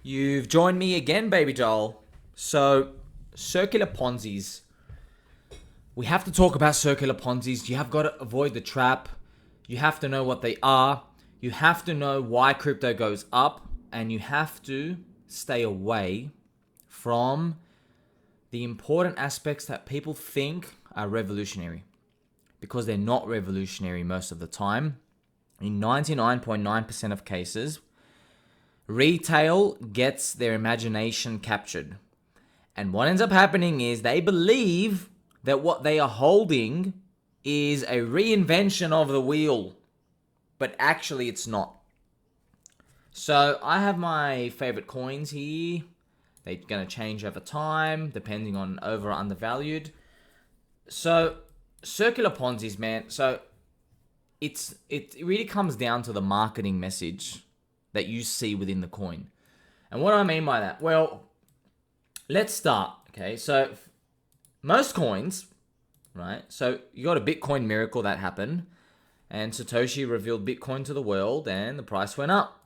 You've joined me again, baby doll. So, circular Ponzi's. We have to talk about circular Ponzi's. You have got to avoid the trap. You have to know what they are. You have to know why crypto goes up. And you have to stay away from the important aspects that people think are revolutionary. Because they're not revolutionary most of the time. In 99.9% of cases, retail gets their imagination captured. And what ends up happening is they believe that what they are holding is a reinvention of the wheel. But actually it's not. So I have my favorite coins here. They're going to change over time, depending on over or undervalued. So circular Ponzi's, man. So it really comes down to the marketing message that you see within the coin. And what do I mean by that? Well, let's start. Okay, so most coins, right? So you got a Bitcoin miracle that happened, and Satoshi revealed Bitcoin to the world, and the price went up.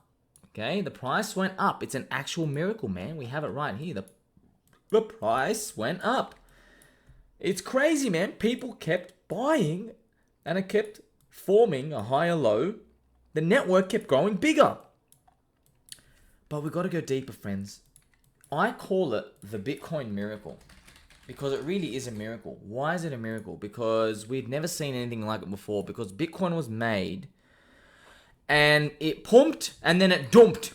Okay, the price went up. It's an actual miracle, man. We have it right here. The price went up. It's crazy, man. People kept buying, and it kept forming a higher low. The network kept growing bigger. But we got to go deeper, friends. I call it the Bitcoin miracle because it really is a miracle. Why is it a miracle? Because we'd never seen anything like it before. Because Bitcoin was made and it pumped and then it dumped.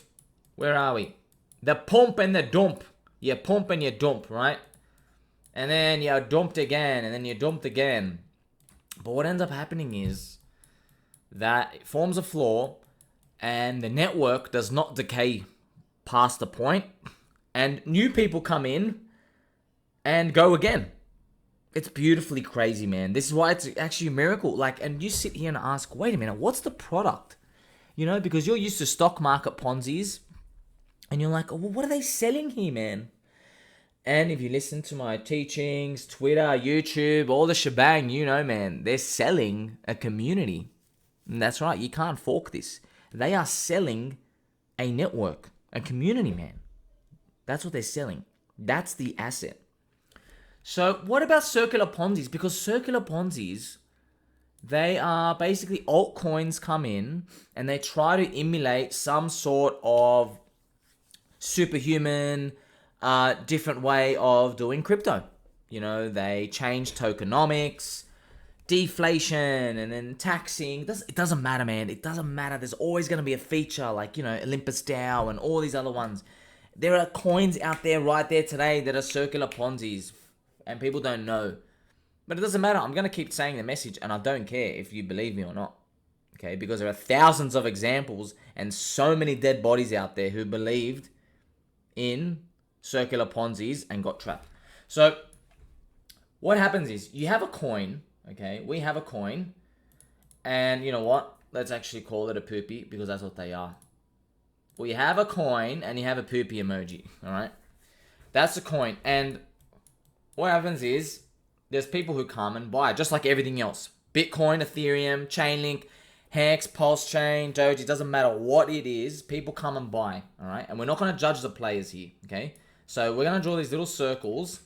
Where are we? The pump and the dump. You pump and you dump, right? And then you dumped again and then you dumped again. But what ends up happening is that it forms a floor and the network does not decay past the point, and new people come in and go again. It's beautifully crazy, man. This is why it's actually a miracle. Like, and you sit here and ask, wait a minute, what's the product? You know, because you're used to stock market Ponzi's, and you're like, oh, well, what are they selling here, man? And if you listen to my teachings, Twitter, YouTube, all the shebang, you know, man, they're selling a community. And that's right, you can't fork this. They are selling a network. A community, man. That's what they're selling. That's the asset. So what about circular Ponzi's? Because circular Ponzi's, they are basically altcoins come in and they try to emulate some sort of superhuman, different way of doing crypto. You know, they change tokenomics, deflation, and then taxing. It doesn't matter, man. It doesn't matter. There's always going to be a feature like, you know, Olympus DAO and all these other ones. There are coins out there right there today that are circular Ponzi's and people don't know. But it doesn't matter. I'm going to keep saying the message and I don't care if you believe me or not. Okay, because there are thousands of examples and so many dead bodies out there who believed in circular Ponzi's and got trapped. So what happens is you have a coin. Okay, we have a coin, and you know what? Let's actually call it a poopy because that's what they are. We have a coin and you have a poopy emoji, alright? That's a coin, and what happens is there's people who come and buy, just like everything else. Bitcoin, Ethereum, Chainlink, Hex, Pulse Chain, Doji, doesn't matter what it is, people come and buy, alright? And we're not going to judge the players here, okay? So we're going to draw these little circles,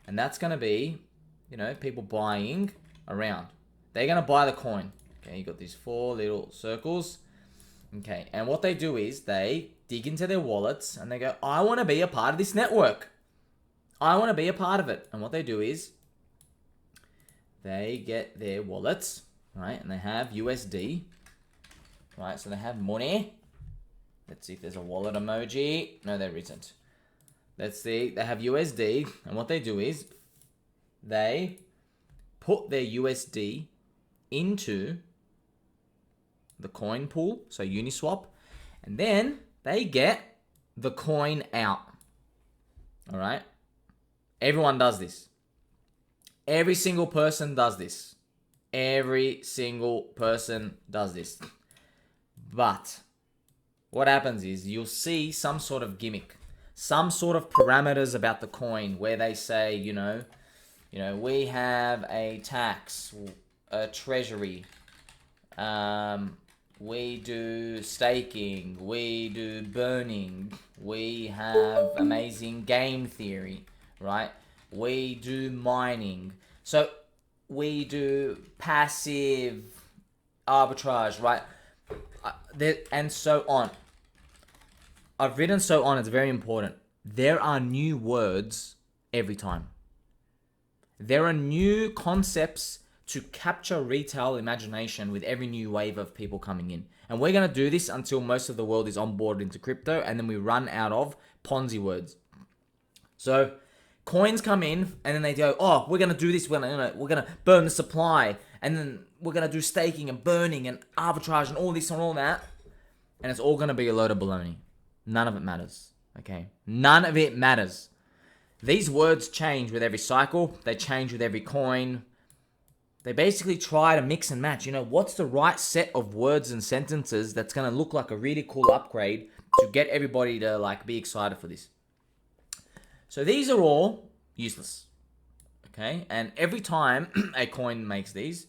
and that's going to be, you know, people buying around. They're going to buy the coin. Okay, you got these 4 little circles. Okay, and what they do is they dig into their wallets and they go, I want to be a part of this network. I want to be a part of it. And what they do is they get their wallets, right? And they have USD, right? So they have money. Let's see if there's a wallet emoji. No, there isn't. Let's see. They have USD. And what they do is they put their USD into the coin pool, so Uniswap, and then they get the coin out. All right? Everyone does this. Every single person does this. Every single person does this. But what happens is you'll see some sort of gimmick, some sort of parameters about the coin where they say, you know, we have a tax, a treasury, We do staking. We do burning. We have amazing game theory, right? We do mining. So we do passive arbitrage, right? And so on. I've written so on. It's very important. There are new words every time. There are new concepts to capture retail imagination with every new wave of people coming in. And we're going to do this until most of the world is on board into crypto, and then we run out of Ponzi words. So coins come in and then they go, oh, we're going to do this. We're going to burn the supply. And then we're going to do staking and burning and arbitrage and all this and all that. And it's all going to be a load of baloney. None of it matters. Okay? None of it matters. These words change with every cycle. They change with every coin. They basically try to mix and match. You know, what's the right set of words and sentences that's going to look like a really cool upgrade to get everybody to like be excited for this. So these are all useless. Okay? And every time a coin makes these,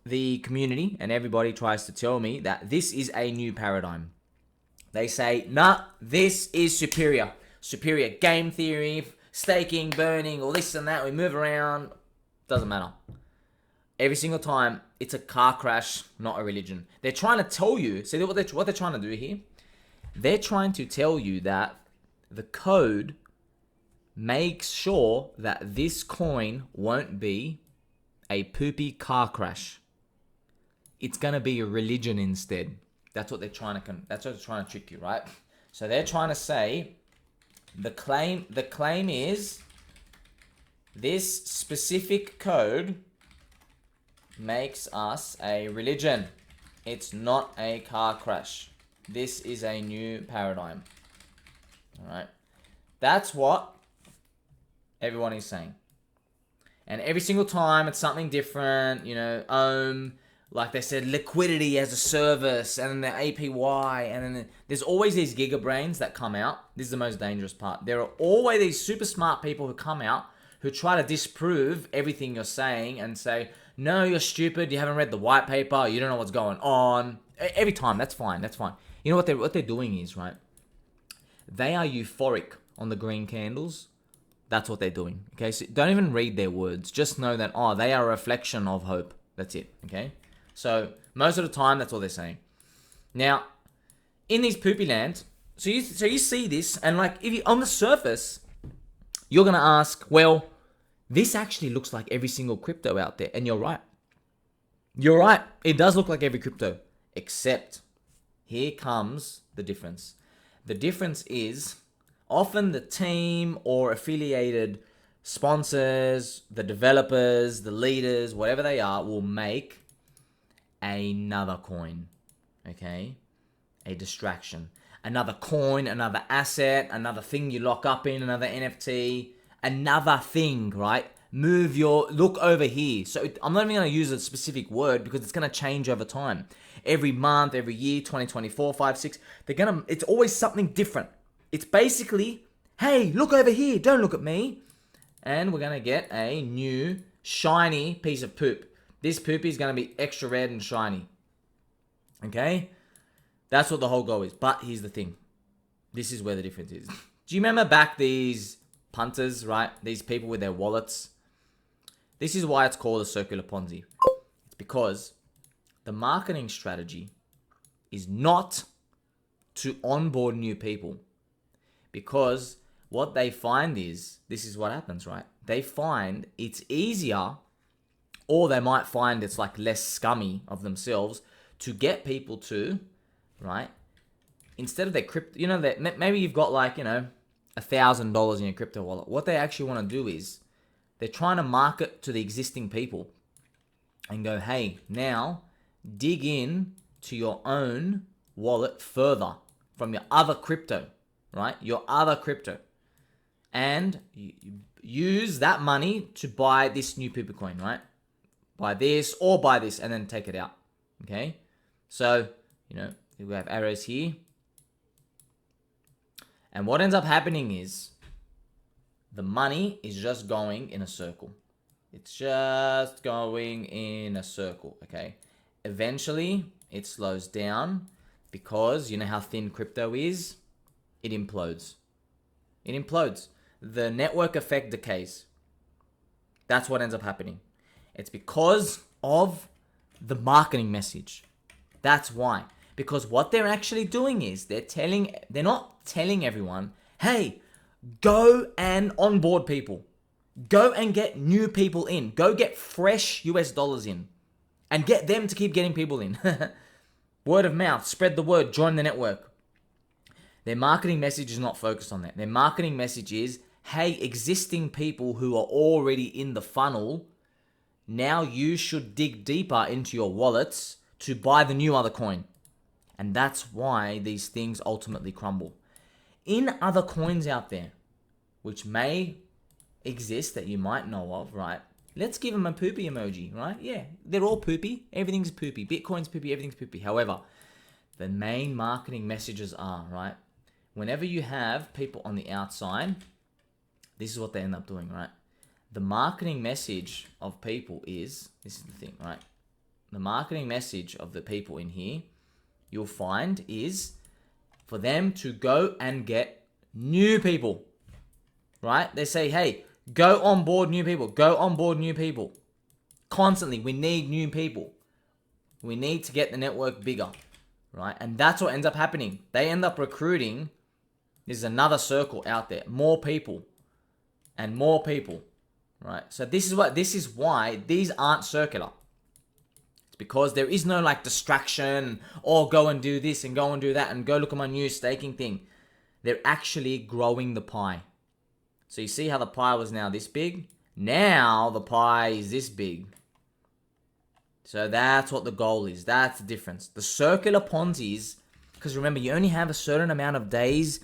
the community and everybody tries to tell me that this is a new paradigm. They say, nah, this is superior. Superior game theory, staking, burning, all this and that. We move around. Doesn't matter. Every single time, it's a car crash, not a religion. They're trying to tell you, see what they're trying to do here? They're trying to tell you that the code makes sure that this coin won't be a poopy car crash. It's going to be a religion instead. That's what they're trying to trick you, right? So they're trying to say the claim is this specific code makes us a religion. It's not a car crash. This is a new paradigm. All right. That's what everyone is saying. And every single time it's something different, you know, like they said, liquidity as a service, and then the APY, and then there's always these gigabrains that come out. This is the most dangerous part. There are always these super smart people who come out who try to disprove everything you're saying and say, no, you're stupid, you haven't read the white paper, you don't know what's going on. Every time, that's fine. You know what they're doing is, right? They are euphoric on the green candles. That's what they're doing, okay? So don't even read their words. Just know that, they are a reflection of hope. That's it, okay? So most of the time, that's all they're saying. Now, in these Poopy Land, so you see this, and like, if you on the surface, you're gonna ask, well, this actually looks like every single crypto out there, and you're right. You're right. It does look like every crypto, except here comes the difference. The difference is often the team or affiliated sponsors, the developers, the leaders, whatever they are, will make another coin, okay? A distraction. Another coin, another asset, another thing you lock up in, another NFT, another thing, right? Look over here. So I'm not even going to use a specific word because it's going to change over time. Every month, every year, 2024, 5, 6, it's always something different. It's basically, hey, look over here, don't look at me. And we're going to get a new shiny piece of poop. This poop is going to be extra red and shiny. Okay? That's what the whole goal is. But here's the thing. This is where the difference is. Do you remember back these punters, right? These people with their wallets. This is why it's called a circular Ponzi. It's because the marketing strategy is not to onboard new people. Because what they find is, this is what happens, right? They find it's easier, or they might find it's like less scummy of themselves to get people to, right? Instead of their crypto, you know, that maybe you've got like, you know, $1,000 in your crypto wallet. What they actually want to do is they're trying to market to the existing people and go, hey, now dig in to your own wallet further from your other crypto, right? Your other crypto. And you use that money to buy this new Poopy coin, right? Buy this or buy this and then take it out, okay? So, you know, we have arrows here. And what ends up happening is the money is just going in a circle. It's just going in a circle, okay? Eventually, it slows down because you know how thin crypto is? It implodes. It implodes. The network effect decays. That's what ends up happening. It's because of the marketing message. That's why. Because what they're actually doing is they're not telling everyone, hey, go and onboard people. Go and get new people in. Go get fresh US dollars in. And get them to keep getting people in. Word of mouth. Spread the word. Join the network. Their marketing message is not focused on that. Their marketing message is, hey, existing people who are already in the funnel, now you should dig deeper into your wallets to buy the new other coin. And that's why these things ultimately crumble. In other coins out there, which may exist that you might know of, right? Let's give them a poopy emoji, right? Yeah, they're all poopy. Everything's poopy. Bitcoin's poopy. Everything's poopy. However, the main marketing messages are, right? Whenever you have people on the outside, this is what they end up doing, right? The marketing message of people is, this is the thing, right? The marketing message of the people in here, you'll find is for them to go and get new people, right? They say, hey, go on board new people. Go on board new people. Constantly, we need new people. We need to get the network bigger, right? And that's what ends up happening. They end up recruiting. There's another circle out there. More people and more people, right? So this is why these aren't circular. It's because there is no like distraction or go and do this and go and do that and go look at my new staking thing. They're actually growing the pie. So you see how the pie was now this big? Now the pie is this big. So that's what the goal is. That's the difference. The circular Ponzi's, because remember, you only have a certain amount of days,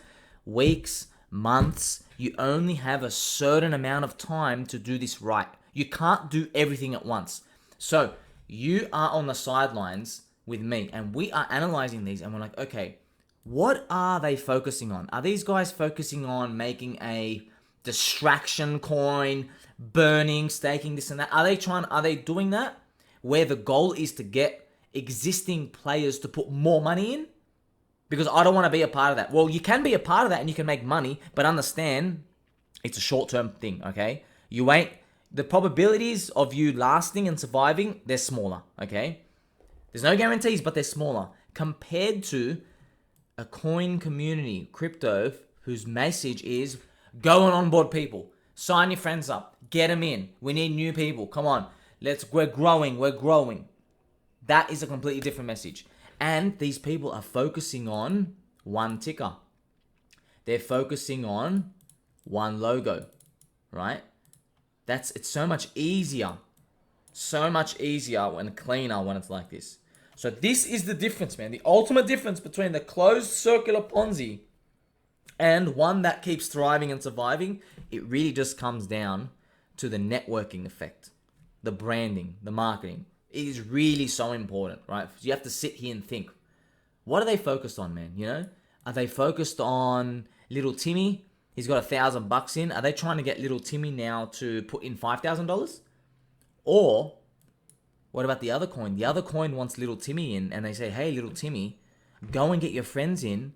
weeks, months. You only have a certain amount of time to do this right. You can't do everything at once. So you are on the sidelines with me and we are analyzing these and we're like, okay, what are they focusing on? Are these guys focusing on making a distraction coin, burning, staking, this and that? Are they doing that where the goal is to get existing players to put more money in? Because I don't want to be a part of that. Well, you can be a part of that and you can make money, but understand it's a short-term thing, okay? The probabilities of you lasting and surviving, they're smaller, okay? There's no guarantees, but they're smaller compared to a coin community, crypto, whose message is go and onboard people, sign your friends up, get them in. We need new people. Come on, we're growing. That is a completely different message. And these people are focusing on one ticker. They're focusing on one logo, right? It's so much easier. So much easier and cleaner when it's like this. So this is the difference, man. The ultimate difference between the closed circular Ponzi and one that keeps thriving and surviving. It really just comes down to the networking effect, the branding, the marketing. It is really so important, right? You have to sit here and think, what are they focused on, man? You know, are they focused on little Timmy? He's got $1,000 in. Are they trying to get little Timmy now to put in $5,000? Or what about the other coin? The other coin wants little Timmy in and they say, hey, little Timmy, go and get your friends in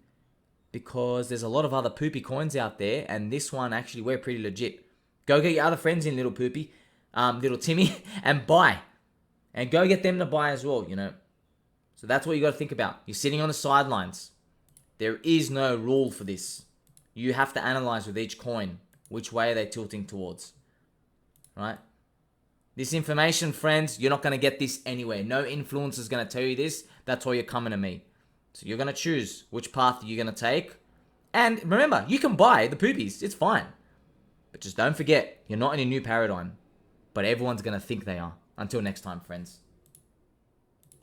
because there's a lot of other poopy coins out there and this one, actually, we're pretty legit. Go get your other friends in, little poopy, little Timmy, and buy. And go get them to buy as well, you know. So that's what you got to think about. You're sitting on the sidelines. There is no rule for this. You have to analyze with each coin, which way are they tilting towards, right? This information, friends, you're not going to get this anywhere. No influencer is going to tell you this. That's why you're coming to me. So you're going to choose which path you're going to take. And remember, you can buy the poopies. It's fine. But just don't forget, you're not in a new paradigm. But everyone's going to think they are. Until next time, friends.